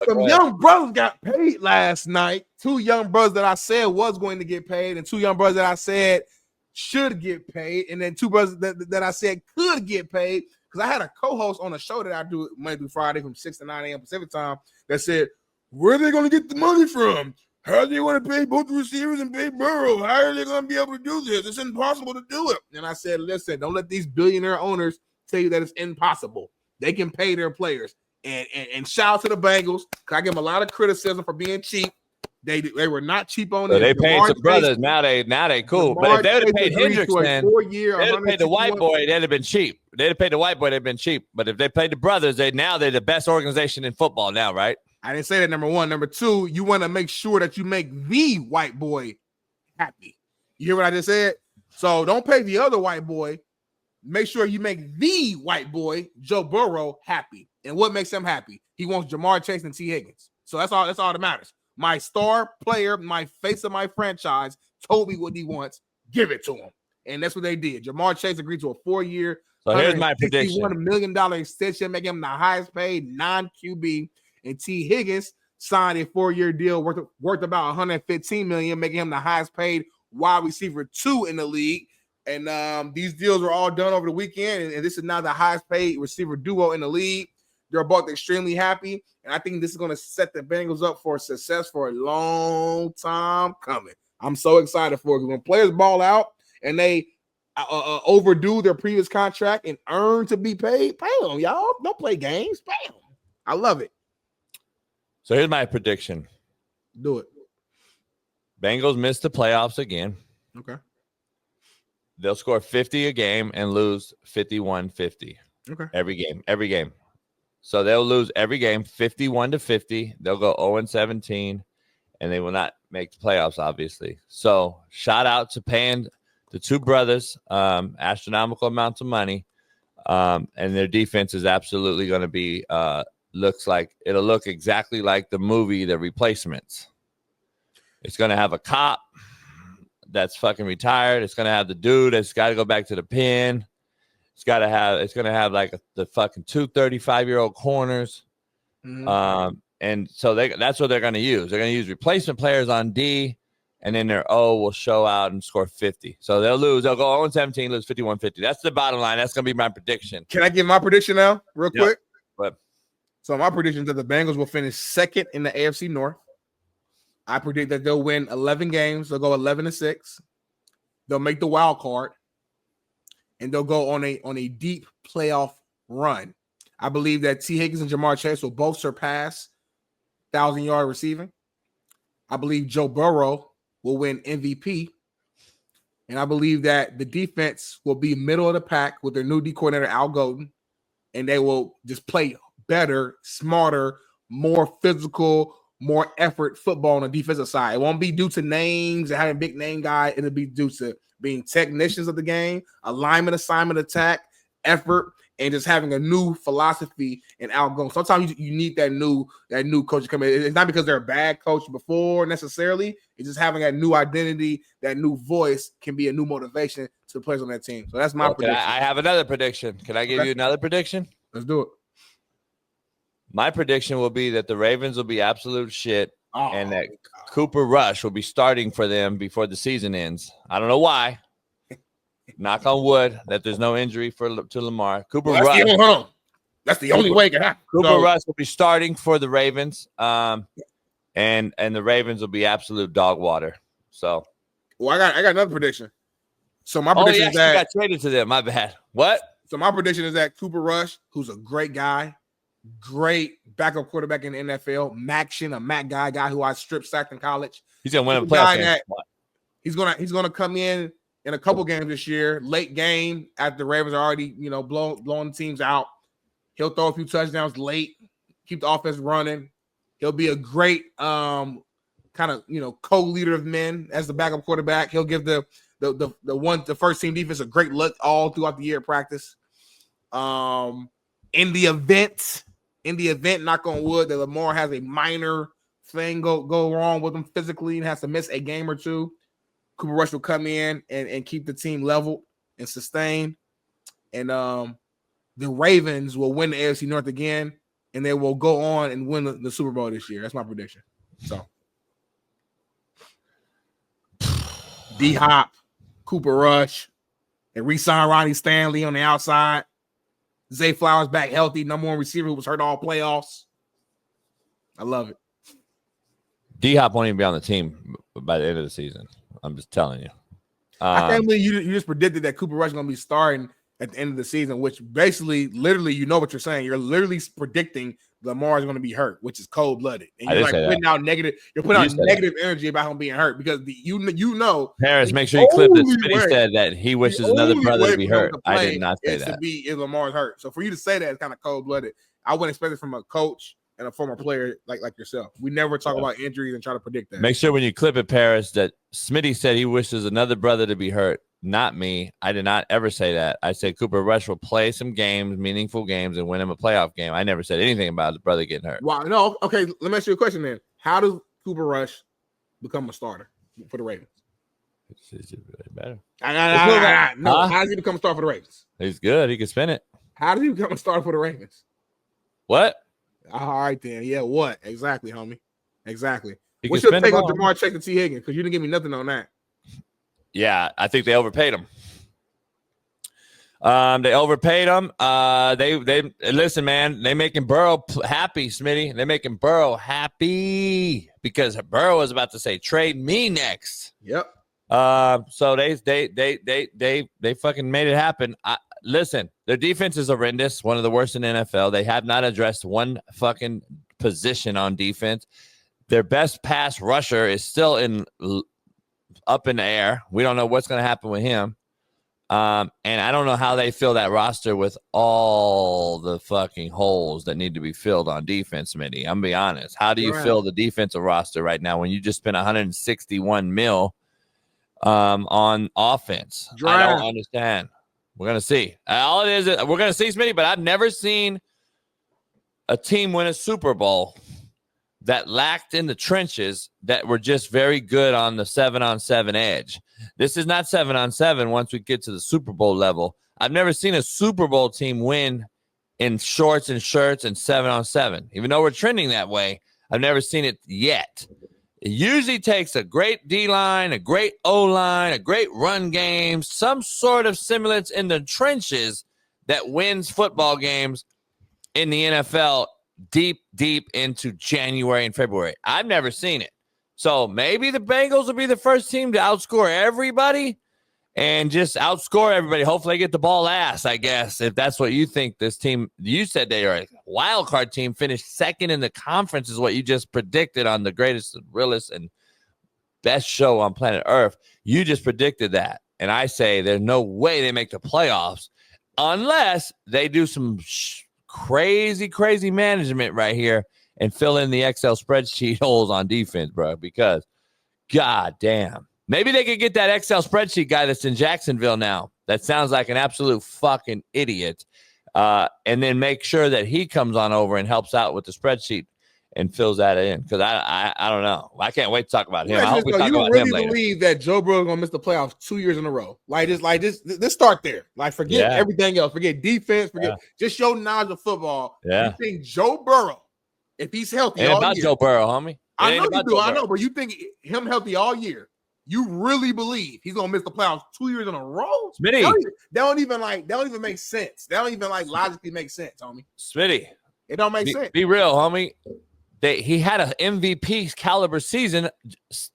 Some young brothers got paid last night. 2 young brothers that I said was going to get paid, and 2 young brothers that I said should get paid, and then 2 brothers that I said could get paid. Because I had a co-host on a show that I do Monday through Friday from 6 to 9 a.m. Pacific time that said, where are they going to get the money from? How do they want to pay both receivers and pay Burrow? How are they going to be able to do this? It's impossible to do it. And I said, listen, don't let these billionaire owners tell you that it's impossible. They can pay their players. And shout out to the Bengals. I give them a lot of criticism for being cheap. They were not cheap on it. They paid some brothers. Now they cool. But if they would have paid Hendricks, then they'd have paid the white boy. They'd have been cheap. They'd have paid the white boy. They'd have been cheap. But if they paid the brothers, they're the best organization in football now, right? I didn't say that, number one. Number two, you want to make sure that you make the white boy happy. You hear what I just said? So don't pay the other white boy. Make sure you make the white boy, Joe Burrow, happy. And what makes him happy? He wants Jamar Chase and T. Higgins. So that's all that matters. My star player, my face of my franchise, told me what he wants. Give it to him. And that's what they did. Jamar Chase agreed to a 4-year, so here's my prediction. $61 million extension, making him the highest paid non-QB. And T. Higgins signed a 4-year deal worth about $115 million, making him the highest paid wide receiver 2 in the league. And these deals were all done over the weekend, and this is now the highest paid receiver duo in the league. They're both extremely happy, and I think this is going to set the Bengals up for success for a long time coming. I'm so excited for it, because when players ball out and they overdo their previous contract and earn to be paid, pay them, y'all. Don't play games. Pay them. I love it. So here's my prediction. Do it. Bengals miss the playoffs again. Okay. They'll score 50 a game and lose 51-50. Okay. Every game. So they'll lose every game 51-50. They'll go 0-17, and they will not make the playoffs, obviously. So shout out to paying the 2 brothers astronomical amounts of money, and their defense is absolutely going to be it'll look exactly like the movie The Replacements. It's going to have a cop that's fucking retired. It's going to have the dude that's got to go back to the pen. It's going to have like the fucking 2 35-year-old corners. Mm-hmm. And so that's what they're going to use. They're going to use replacement players on D, and then their O will show out and score 50. So they'll lose. They'll go 0-17, lose 51-50. That's the bottom line. That's going to be my prediction. Can I give my prediction now real quick? But so my prediction is that the Bengals will finish second in the AFC North. I predict that they'll win 11 games. They'll go 11-6. They'll make the wild card, and they'll go on a deep playoff run. I believe that T. Higgins and Jamar Chase will both surpass 1,000-yard receiving. I believe Joe Burrow will win MVP, and I believe that the defense will be middle of the pack with their new D coordinator Al Golden, and they will just play better, smarter, more physical, more effort football on the defensive side. It won't be due to names and having big name guy. It'll be due to being technicians of the game, alignment, assignment, attack, effort, and just having a new philosophy and outgoing. Sometimes you need that new coach to come in. It's not because they're a bad coach before necessarily. It's just having that new identity, that new voice can be a new motivation to the players on that team. So that's my prediction. I have another prediction. Can I give you another prediction? Let's do it. My prediction will be that the Ravens will be absolute shit, and that Cooper Rush will be starting for them before the season ends. I don't know why. Knock on wood that there's no injury to Lamar. Rush. That's the only way it can happen. Cooper Rush will be starting for the Ravens, and the Ravens will be absolute dog water. So, well, I got another prediction. So my prediction is that got traded to them. My bad. What? So my prediction is that Cooper Rush, who's a great guy, great backup quarterback in the NFL, a Mac guy who I strip sacked in college. He's gonna win a playoff game. He's gonna come in a couple games this year, late game after the Ravens are already blowing teams out. He'll throw a few touchdowns late, keep the offense running. He'll be a great kind of co-leader of men as the backup quarterback. He'll give the first team defense a great look all throughout the year at practice. In the event, knock on wood, that Lamar has a minor thing go wrong with him physically and has to miss a game or two, Cooper Rush will come in and keep the team level and sustained. And the Ravens will win the AFC North again and they will go on and win the Super Bowl this year. That's my prediction. So, D-Hop, Cooper Rush, and re-sign Ronnie Stanley on the outside. Zay Flowers back healthy, number one receiver who was hurt all playoffs. I love it. D-Hop won't even be on the team by the end of the season. I'm just telling you. I can't believe you just predicted that Cooper Rush is going to be starting at the end of the season, which basically, literally, you know what you're saying. You're literally predicting Lamar is going to be hurt, which is cold-blooded. And you're like putting out negative. You're putting out negative energy about him being hurt because you know. Harris, make sure you clip this. Smitty said that he wishes another brother to be hurt. I did not say that. If Lamar's hurt. So for you to say that is kind of cold-blooded. I wouldn't expect it from a coach and a former player like yourself. We never talk about injuries and try to predict that. Make sure when you clip it, Paris, that Smitty said he wishes another brother to be hurt. Not me. I did not ever say that. I said Cooper Rush will play some games, meaningful games, and win him a playoff game. I never said anything about his brother getting hurt. Wow. No. Okay. Let me ask you a question then. How does Cooper Rush become a starter for the Ravens? It's really better. No. How does he become a starter for the Ravens? He's good. He can spin it. How does he become a starter for the Ravens? What? All right, then. Yeah, what? Exactly, homie. Exactly. What's your take on Jamar Chase and T. Higgins? Because you didn't give me nothing on that. Yeah, I think they overpaid him. They overpaid him. They listen, man. They making Burrow happy, Smitty. They making Burrow happy because Burrow was about to say, "Trade me next." Yep. So they fucking made it happen. Listen, their defense is horrendous, one of the worst in the NFL. They have not addressed one fucking position on defense. Their best pass rusher is still up in the air. We don't know what's going to happen with him. And I don't know how they fill that roster with all the fucking holes that need to be filled on defense, Smitty. I'm going to be honest. How do you fill the defensive roster right now when you just spent $161 million on offense? I don't understand. We're going to see. All it is, we're going to see, Smitty, but I've never seen a team win a Super Bowl that lacked in the trenches that were just very good on the 7-on-7 edge. This is not 7-on-7 once we get to the Super Bowl level. I've never seen a Super Bowl team win in shorts and shirts and 7-on-7. Even though we're trending that way, I've never seen it yet. It usually takes a great D-line, a great O-line, a great run game, some sort of semblance in the trenches that wins football games in the NFL deep into January and February. I've never seen it. So maybe the Bengals will be the first team to outscore everybody and just outscore everybody. Hopefully they get the ball last, I guess, if that's what you think this team, you said they are a wild card team, finished second in the conference is what you just predicted on the greatest, realest, and best show on planet Earth. You just predicted that. And I say there's no way they make the playoffs unless they do some crazy management right here and fill in the Excel spreadsheet holes on defense, bro, because god damn. Maybe they could get that Excel spreadsheet guy that's in Jacksonville now. That sounds like an absolute fucking idiot. And then make sure that he comes on over and helps out with the spreadsheet and fills that in. Because I don't know. I can't wait to talk about him. I hope we talk about him later. You believe that Joe Burrow is going to miss the playoffs 2 years in a row? Let's start there. Like, forget everything else. Forget defense. Forget just your knowledge of football. Yeah. You think Joe Burrow, if he's healthy all all year. Joe Burrow, homie. I know you do. I know, but you think him healthy all year? You really believe he's gonna miss the playoffs 2 years in a row? Smitty, that don't even make sense. That don't even logically make sense, homie. Smitty, it don't make sense. Be real, homie. He had an MVP caliber season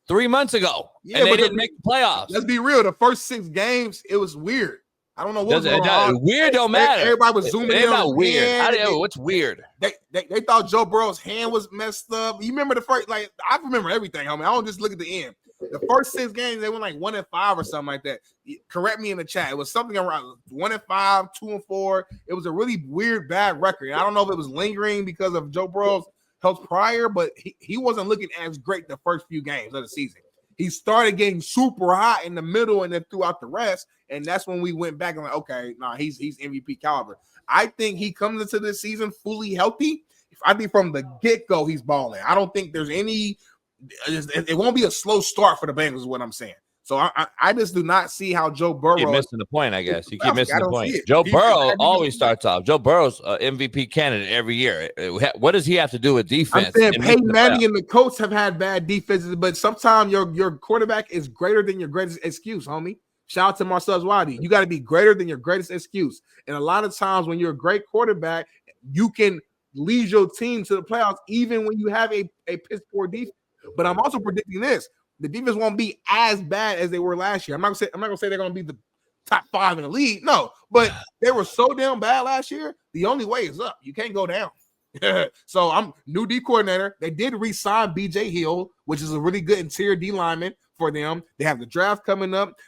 3 months ago, and they didn't make the playoffs. Let's be real. The first 6 games, it was weird. I don't know what was going on. Weird don't matter. Everybody was zooming in on weird. What's weird? They thought Joe Burrow's hand was messed up. You remember the first? I remember everything, homie. I don't just look at the end. The first 6 games, they went 1-5 or something like that. Correct me in the chat. It was something around 1-5, 2-4. It was a really weird, bad record. I don't know if it was lingering because of Joe Burrow's health prior, but he wasn't looking as great the first few games of the season. He started getting super hot in the middle and then throughout the rest, and that's when we went back and okay, he's MVP caliber. I think he comes into this season fully healthy. I think from the get-go he's balling. I don't think there's any. It won't be a slow start for the Bengals, is what I'm saying. So I just do not see how Joe Burrow. You keep missing the point, I guess. You keep missing the point. It. Joe Burrow always starts off. Joe Burrow's MVP candidate every year. What does he have to do with defense? I'm saying Peyton Manning and the coach have had bad defenses, but sometimes your quarterback is greater than your greatest excuse, homie. Shout out to Marcellus Wiley. You got to be greater than your greatest excuse. And a lot of times when you're a great quarterback, you can lead your team to the playoffs even when you have a piss poor defense. But I'm also predicting this. The defense won't be as bad as they were last year. I'm not gonna say they're gonna be the top 5 in the league. No, but they were so damn bad last year. The only way is up. You can't go down. So I'm new D coordinator. They did re-sign BJ Hill, which is a really good interior D lineman for them. They have the draft coming up.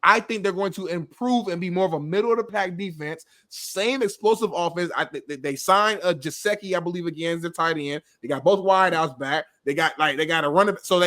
I think they're going to improve and be more of a middle of the pack defense. Same explosive offense. They signed a Gesicki, I believe, again as the tight end. They got both wideouts back. They got a run. So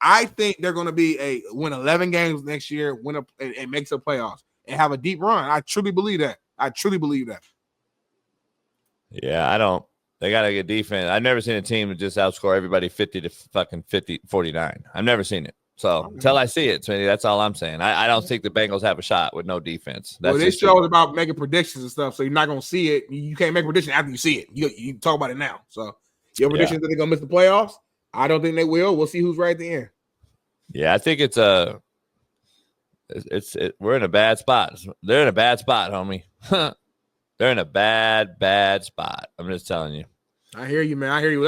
I think they're going to win 11 games next year, and make the playoffs and have a deep run. I truly believe that. Yeah, I don't. They got a good defense. I've never seen a team that just outscore everybody 49. I've never seen it. So until I see it, Smitty, that's all I'm saying. I don't think the Bengals have a shot with no defense. That's this show is about making predictions and stuff, so you're not going to see it. You can't make predictions after you see it. You talk about it now. So your predictions that they're going to miss the playoffs? I don't think they will. We'll see who's right at the end. Yeah, I think we're in a bad spot. They're in a bad spot, homie. They're in a bad spot. I'm just telling you. I hear you, man. I hear you.